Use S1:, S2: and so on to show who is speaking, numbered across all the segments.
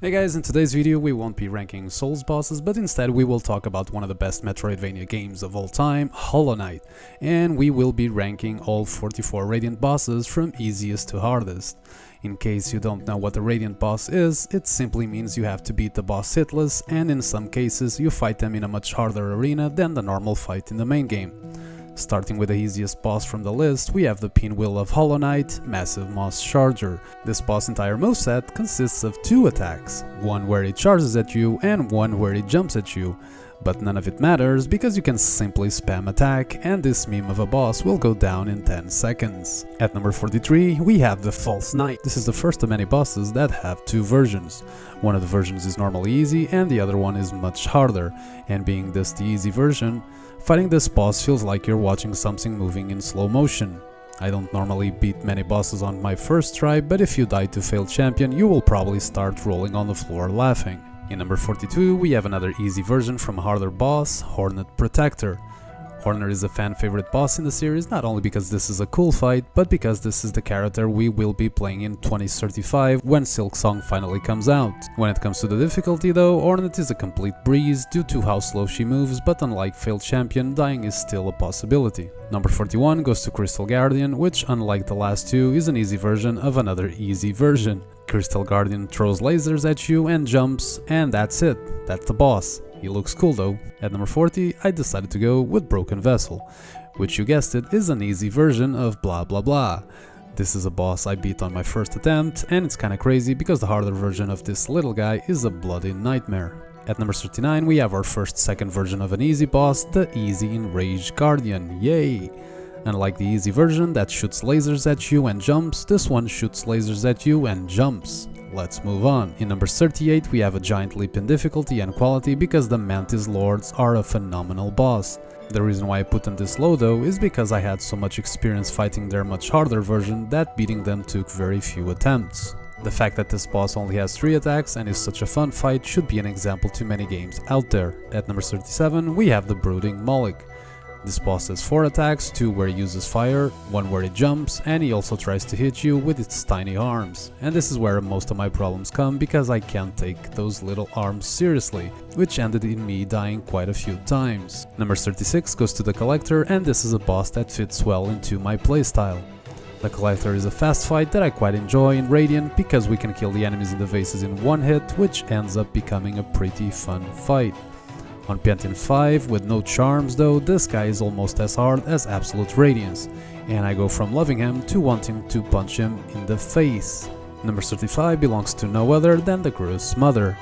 S1: Hey guys, in today's video we won't be ranking Souls bosses, but instead we will talk about one of the best metroidvania games of all time, Hollow Knight, and we will be ranking all 44 Radiant bosses from easiest to hardest. In case you don't know what a Radiant boss is, it simply means you have to beat the boss hitless, and in some cases you fight them in a much harder arena than the normal fight in the main game. Starting with the easiest boss from the list, we have the Pinwheel of Hollow Knight, Massive Moss Charger. This boss' entire moveset consists of two attacks, one where he charges at you and one where he jumps at you, but none of it matters because you can simply spam attack and this meme of a boss will go down in 10 seconds. At number 43, we have the False Knight. This is the first of many bosses that have two versions. One of the versions is normally easy and the other one is much harder, and being this the easy version, fighting this boss feels like you're watching something moving in slow motion. I don't normally beat many bosses on my first try, but if you die to failed champion, you will probably start rolling on the floor laughing. In number 42, we have another easy version from a harder boss, Hornet Protector. Hornet is a fan favorite boss in the series, not only because this is a cool fight, but because this is the character we will be playing in 2035 when Silksong finally comes out. When it comes to the difficulty though, Hornet is a complete breeze due to how slow she moves, but unlike failed champion, dying is still a possibility. Number 41 goes to Crystal Guardian, which unlike the last two is an easy version of another easy version. Crystal Guardian throws lasers at you and jumps, and that's it, that's the boss. He looks cool though. At number 40, I decided to go with Broken Vessel, which you guessed it is an easy version of blah blah blah. This is a boss I beat on my first attempt, and it's kinda crazy because the harder version of this little guy is a bloody nightmare. At number 39, we have our second version of an easy boss, the Easy Enraged Guardian, yay! Unlike the easy version that shoots lasers at you and jumps, this one shoots lasers at you and jumps. Let's move on. In number 38 we have a giant leap in difficulty and quality because the Mantis Lords are a phenomenal boss. The reason why I put them this low though is because I had so much experience fighting their much harder version that beating them took very few attempts. The fact that this boss only has 3 attacks and is such a fun fight should be an example to many games out there. At number 37 we have the Brooding Moloch. This boss has 4 attacks, 2 where he uses fire, 1 where he jumps, and he also tries to hit you with its tiny arms. And this is where most of my problems come because I can't take those little arms seriously, which ended in me dying quite a few times. Number 36 goes to the Collector, and this is a boss that fits well into my playstyle. The Collector is a fast fight that I quite enjoy in Radiant because we can kill the enemies in the vases in one hit, which ends up becoming a pretty fun fight. On Pantheon 5, with no charms though, this guy is almost as hard as Absolute Radiance, and I go from loving him to wanting to punch him in the face. Number 35 belongs to no other than the Gross Mother.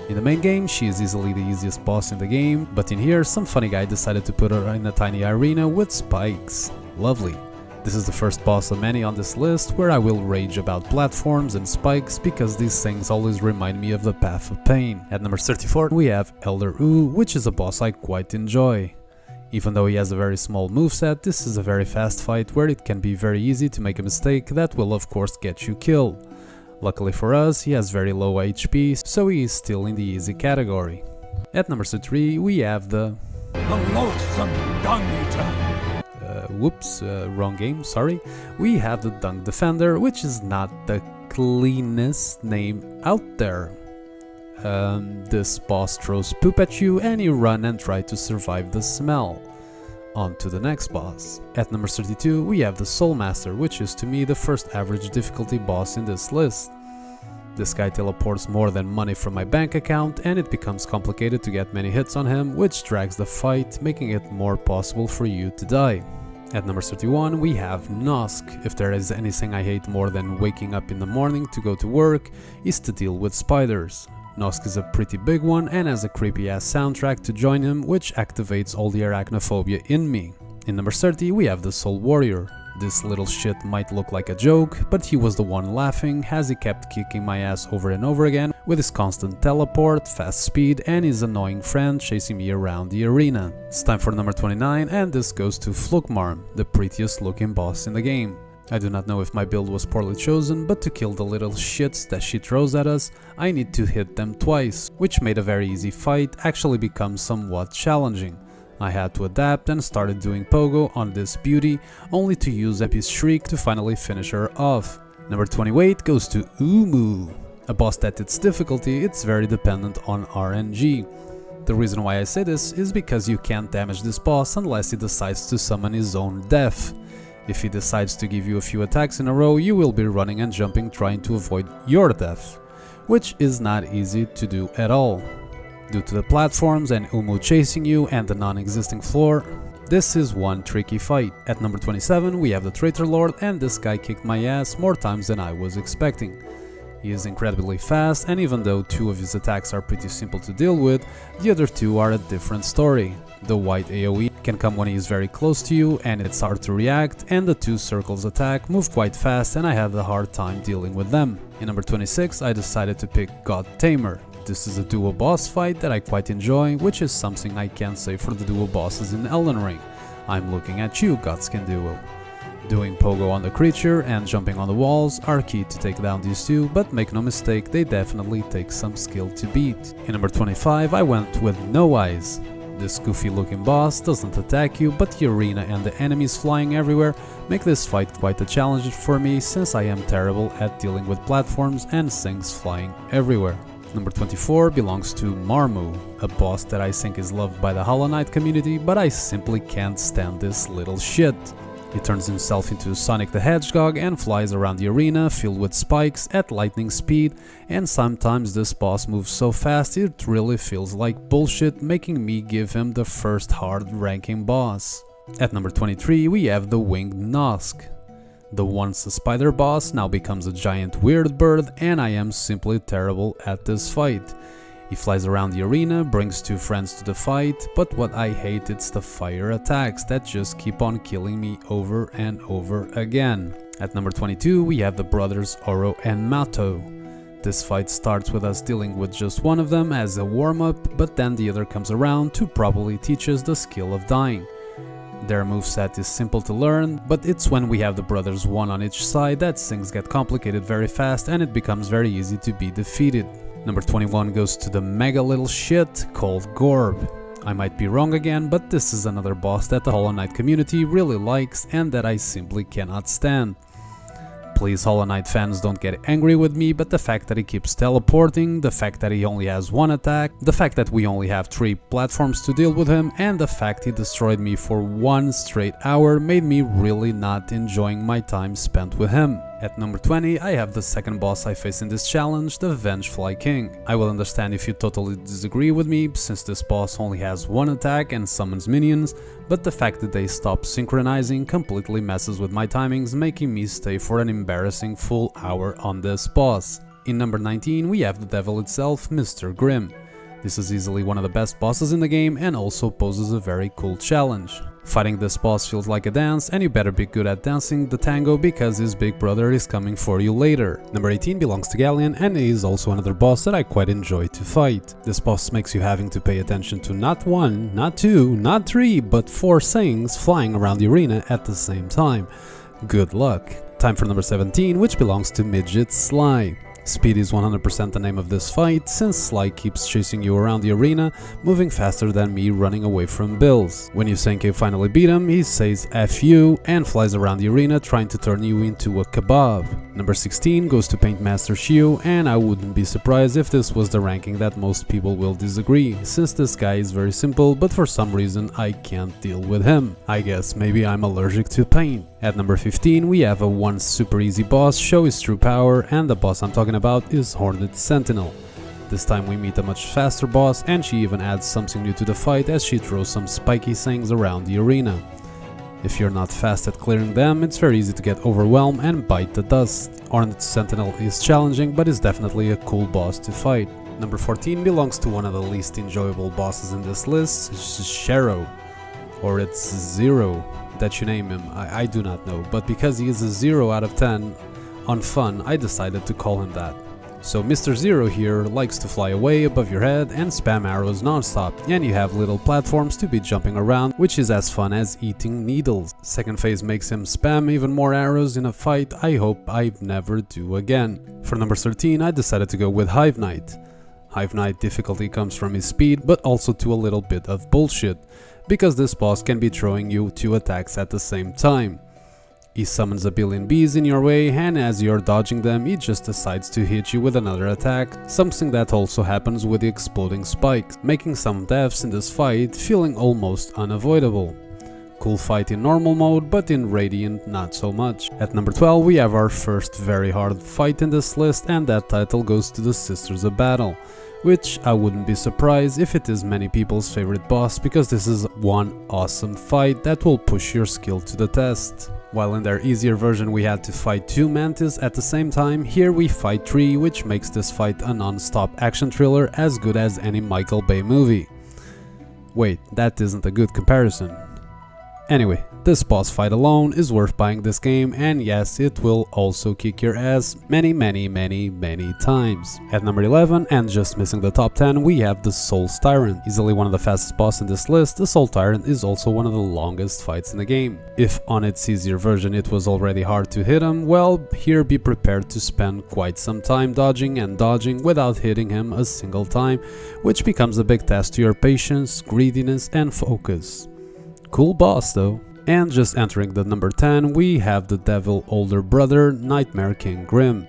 S1: In the main game, she is easily the easiest boss in the game, but in here, some funny guy decided to put her in a tiny arena with spikes. Lovely. This is the first boss of many on this list where I will rage about platforms and spikes because these things always remind me of the Path of Pain. At number 34 we have Elder Wu, which is a boss I quite enjoy. Even though he has a very small moveset, this is a very fast fight where it can be very easy to make a mistake that will of course get you killed. Luckily for us, he has very low HP, so he is still in the easy category. At number 33 we have the
S2: loathsome Dung Eater.
S1: Wrong game, sorry. We have the Dung Defender, which is not the cleanest name out there. This boss throws poop at you and you run and try to survive the smell. On to the next boss. At number 32 we have the Soul Master, which is to me the first average difficulty boss in this list. This guy teleports more than money from my bank account and it becomes complicated to get many hits on him, which drags the fight, making it more possible for you to die. At number 31 we have Nosk. If there is anything I hate more than waking up in the morning to go to work, is to deal with spiders. Nosk is a pretty big one and has a creepy ass soundtrack to join him, which activates all the arachnophobia in me. In number 30 we have the Soul Warrior. This little shit might look like a joke, but he was the one laughing as he kept kicking my ass over and over again with his constant teleport, fast speed, and his annoying friend chasing me around the arena. It's time for number 29, and this goes to Flukmarm, the prettiest looking boss in the game. I do not know if my build was poorly chosen, but to kill the little shits that she throws at us, I need to hit them twice, which made a very easy fight actually become somewhat challenging. I had to adapt and started doing pogo on this beauty, only to use Epi's Shriek to finally finish her off. Number 28 goes to Umu. A boss that its difficulty, it's very dependent on RNG. The reason why I say this is because you can't damage this boss unless he decides to summon his own death. If he decides to give you a few attacks in a row, you will be running and jumping trying to avoid your death, which is not easy to do at all. Due to the platforms and Umu chasing you and the non-existing floor, this is one tricky fight. At number 27 we have the Traitor Lord, and this guy kicked my ass more times than I was expecting. He is incredibly fast, and even though two of his attacks are pretty simple to deal with, the other two are a different story. The white AoE can come when he is very close to you and it's hard to react, and the two circles attack move quite fast and I had a hard time dealing with them. In number 26 I decided to pick God Tamer. This is a duo boss fight that I quite enjoy, which is something I can't say for the duo bosses in Elden Ring. I'm looking at you, Godskin Duo. Doing pogo on the creature and jumping on the walls are key to take down these two, but make no mistake, they definitely take some skill to beat. In number 25 I went with No Eyes. This goofy looking boss doesn't attack you, but the arena and the enemies flying everywhere make this fight quite a challenge for me, since I am terrible at dealing with platforms and things flying everywhere. Number 24 belongs to Marmu, a boss that I think is loved by the Hollow Knight community, but I simply can't stand this little shit. He turns himself into Sonic the Hedgehog and flies around the arena filled with spikes at lightning speed, and sometimes this boss moves so fast it really feels like bullshit, making me give him the first hard ranking boss. At number 23 we have the Winged Nosk. The once a spider boss now becomes a giant weird bird, and I am simply terrible at this fight. He flies around the arena, brings two friends to the fight, but what I hate it's the fire attacks that just keep on killing me over and over again. At number 22 we have the brothers Oro and Mato. This fight starts with us dealing with just one of them as a warm-up, but then the other comes around to properly teach us the skill of dying. Their moveset is simple to learn, but it's when we have the brothers one on each side that things get complicated very fast and it becomes very easy to be defeated. Number 21 goes to the mega little shit called Gorb. I might be wrong again, but this is another boss that the Hollow Knight community really likes and that I simply cannot stand. Please Hollow Knight fans don't get angry with me, but the fact that he keeps teleporting, the fact that he only has one attack, the fact that we only have 3 platforms to deal with him, and the fact he destroyed me for 1 straight hour made me really not enjoying my time spent with him. At number 20 I have the second boss I face in this challenge, the Vengefly King. I will understand if you totally disagree with me, since this boss only has one attack and summons minions, but the fact that they stop synchronizing completely messes with my timings, making me stay for an embarrassing full hour on this boss. In number 19 we have the devil itself, Mr. Grimm. This is easily one of the best bosses in the game and also poses a very cool challenge. Fighting this boss feels like a dance, and you better be good at dancing the tango because his big brother is coming for you later. Number 18 belongs to Galleon, and he is also another boss that I quite enjoy to fight. This boss makes you having to pay attention to not 1, not 2, not 3, but 4 things flying around the arena at the same time. Good luck. Time for number 17, which belongs to Midget Sly. Speed is 100% the name of this fight, since Sly keeps chasing you around the arena, moving faster than me running away from Bills. When you think you finally beat him, he says F you and flies around the arena trying to turn you into a kebab. Number 16 goes to Paintmaster Shio, and I wouldn't be surprised if this was the ranking that most people will disagree, since this guy is very simple, but for some reason I can't deal with him. I guess maybe I'm allergic to paint. At number 15 we have a once super easy boss show his true power, and the boss I'm talking about is Hornet Sentinel. This time we meet a much faster boss, and she even adds something new to the fight as she throws some spiky things around the arena. If you're not fast at clearing them, it's very easy to get overwhelmed and bite the dust. Hornet Sentinel is challenging, but is definitely a cool boss to fight. Number 14 belongs to one of the least enjoyable bosses in this list, Shero. Or it's Zero that you name him, I do not know, but because he is a 0 out of 10 on fun, I decided to call him that. So Mr. Zero here likes to fly away above your head and spam arrows non-stop, and you have little platforms to be jumping around, which is as fun as eating needles. Second phase makes him spam even more arrows in a fight I hope I never do again. For number 13 I decided to go with Hive Knight. Hive Knight difficulty comes from his speed, but also to a little bit of bullshit, because this boss can be throwing you 2 attacks at the same time. He summons a billion bees in your way, and as you're dodging them, he just decides to hit you with another attack, something that also happens with the exploding spikes, making some deaths in this fight feeling almost unavoidable. Cool fight in normal mode, but in Radiant not so much. At number 12 we have our first very hard fight in this list, and that title goes to the Sisters of Battle, which I wouldn't be surprised if it is many people's favorite boss, because this is one awesome fight that will push your skill to the test. While in their easier version we had to fight 2 mantis at the same time, here we fight 3, which makes this fight a non-stop action thriller as good as any Michael Bay movie. Wait, that isn't a good comparison. Anyway, this boss fight alone is worth buying this game, and yes, it will also kick your ass many times. At number 11, and just missing the top 10, we have the Souls Tyrant. Easily one of the fastest boss in this list, the Soul Tyrant is also one of the longest fights in the game. If on its easier version it was already hard to hit him, well, here be prepared to spend quite some time dodging and dodging without hitting him a single time, which becomes a big test to your patience, greediness and focus. Cool boss though. And just entering the number 10, we have the devil older brother, Nightmare King Grim.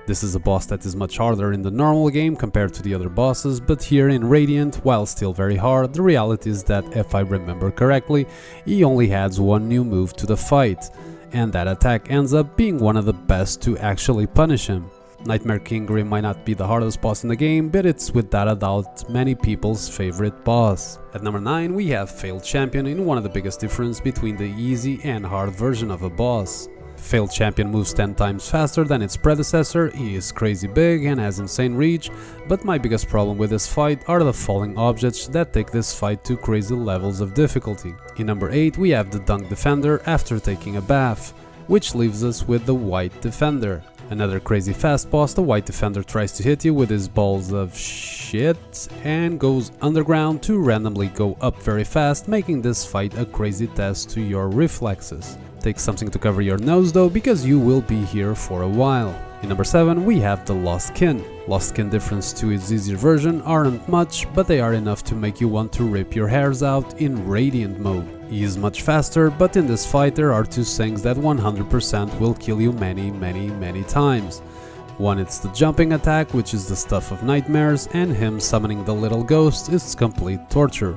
S1: This is a boss that is much harder in the normal game compared to the other bosses, but here in Radiant, while still very hard, the reality is that if I remember correctly, he only adds one new move to the fight, and that attack ends up being one of the best to actually punish him. Nightmare King Grim might not be the hardest boss in the game, but it's without a doubt many people's favorite boss. At number 9 we have Failed Champion, in one of the biggest difference between the easy and hard version of a boss. Failed Champion moves 10 times faster than its predecessor, he is crazy big and has insane reach, but my biggest problem with this fight are the falling objects that take this fight to crazy levels of difficulty. In number 8 we have the Dunk Defender after taking a bath, which leaves us with the White Defender. Another crazy fast boss, the White Defender tries to hit you with his balls of shit and goes underground to randomly go up very fast, making this fight a crazy test to your reflexes. Take something to cover your nose though, because you will be here for a while. In number 7 we have the Lost Kin. Lost Kin difference to its easier version aren't much, but they are enough to make you want to rip your hairs out in Radiant mode. He is much faster, but in this fight there are 2 things that 100% will kill you many times. One, it's the jumping attack, which is the stuff of nightmares, and him summoning the little ghost is complete torture.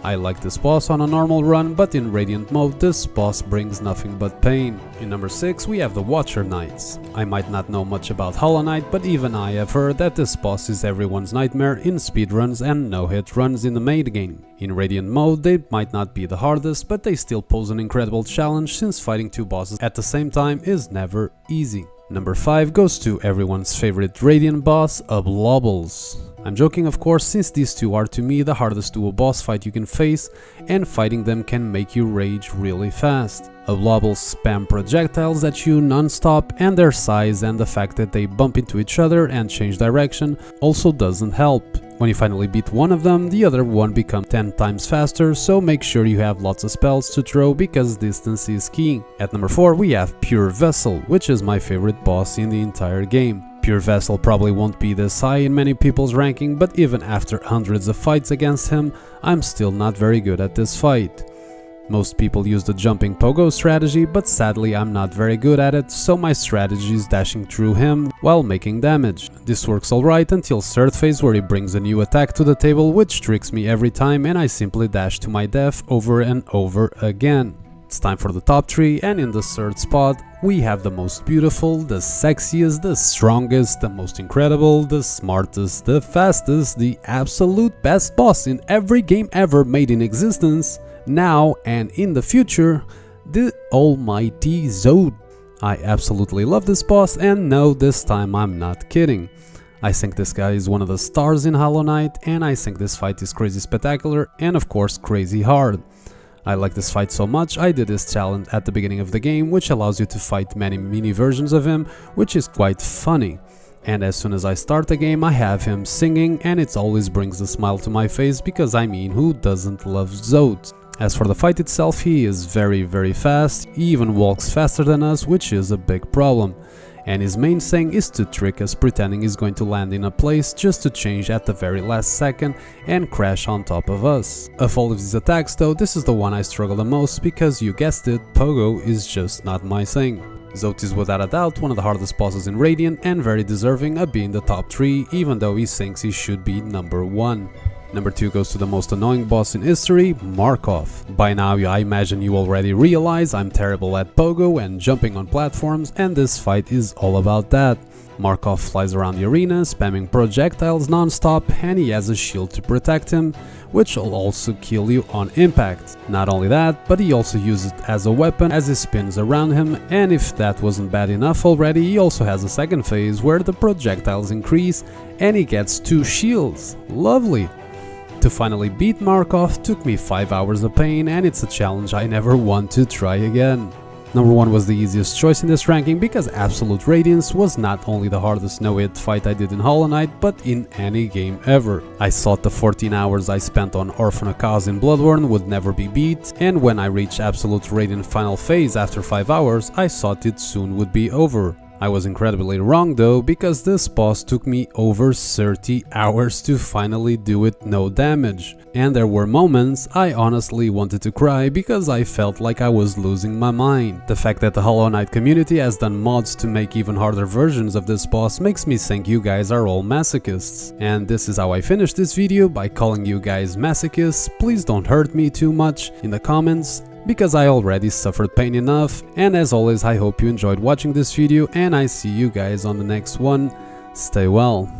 S1: I like this boss on a normal run, but in Radiant mode this boss brings nothing but pain. In number 6 we have the Watcher Knights. I might not know much about Hollow Knight, but even I have heard that this boss is everyone's nightmare in speedruns and no-hit runs in the main game. In Radiant mode they might not be the hardest, but they still pose an incredible challenge, since fighting 2 bosses at the same time is never easy. Number 5 goes to everyone's favorite Radiant boss, Oblobbles. I'm joking of course, since these 2 are to me the hardest duo boss fight you can face, and fighting them can make you rage really fast. Oblobbles spam projectiles at you non-stop, and their size and the fact that they bump into each other and change direction also doesn't help. When you finally beat one of them, the other one becomes 10 times faster, so make sure you have lots of spells to throw because distance is key. At number 4 we have Pure Vessel, which is my favorite boss in the entire game. Pure Vessel probably won't be this high in many people's ranking, but even after hundreds of fights against him, I'm still not very good at this fight. Most people use the jumping pogo strategy, but sadly I'm not very good at it, so my strategy is dashing through him while making damage. This works alright until third phase, where he brings a new attack to the table, which tricks me every time, and I simply dash to my death over and over again. It's time for the top 3, and in the third spot we have the most beautiful, the sexiest, the strongest, the most incredible, the smartest, the fastest, the absolute best boss in every game ever made in existence, now and in the future, the almighty Zod. I absolutely love this boss, and no, this time I'm not kidding. I think this guy is one of the stars in Hollow Knight, and I think this fight is crazy spectacular and of course crazy hard. I like this fight so much, I did this challenge at the beginning of the game, which allows you to fight many mini versions of him, which is quite funny. And as soon as I start the game I have him singing, and it always brings a smile to my face, because I mean, who doesn't love Zod? As for the fight itself, he is very fast, he even walks faster than us, which is a big problem. and his main thing is to trick us pretending he's going to land in a place just to change at the very last second and crash on top of us. Of all of these attacks though, this is the one I struggle the most because you guessed it, Pogo is just not my thing. Zote is without a doubt one of the hardest bosses in Radiant and very deserving of being the top 3, even though he thinks he should be number 1. Number 2 goes to the most annoying boss in history, Markov. By now I imagine you already realize I'm terrible at Pogo and jumping on platforms, and this fight is all about that. Markov flies around the arena, spamming projectiles non-stop, and he has a shield to protect him, which will also kill you on impact. Not only that, but he also uses it as a weapon as he spins around him, and if that wasn't bad enough already, he also has a second phase where the projectiles increase and he gets 2 shields. Lovely! To finally beat Markov took me 5 hours of pain, and it's a challenge I never want to try again. Number 1 was the easiest choice in this ranking because Absolute Radiance was not only the hardest no-hit fight I did in Hollow Knight, but in any game ever. I thought the 14 hours I spent on Orphan of Chaos in Bloodborne would never be beat, and when I reached Absolute Radiant final phase after 5 hours, I thought it soon would be over. I was incredibly wrong though, because this boss took me over 30 hours to finally do it no damage. And there were moments I honestly wanted to cry because I felt like I was losing my mind. The fact that the Hollow Knight community has done mods to make even harder versions of this boss makes me think you guys are all masochists. And this is how I finish this video, by calling you guys masochists. Please don't hurt me too much in the comments, because I already suffered pain enough, and as always I hope you enjoyed watching this video, and I see you guys on the next one. Stay well.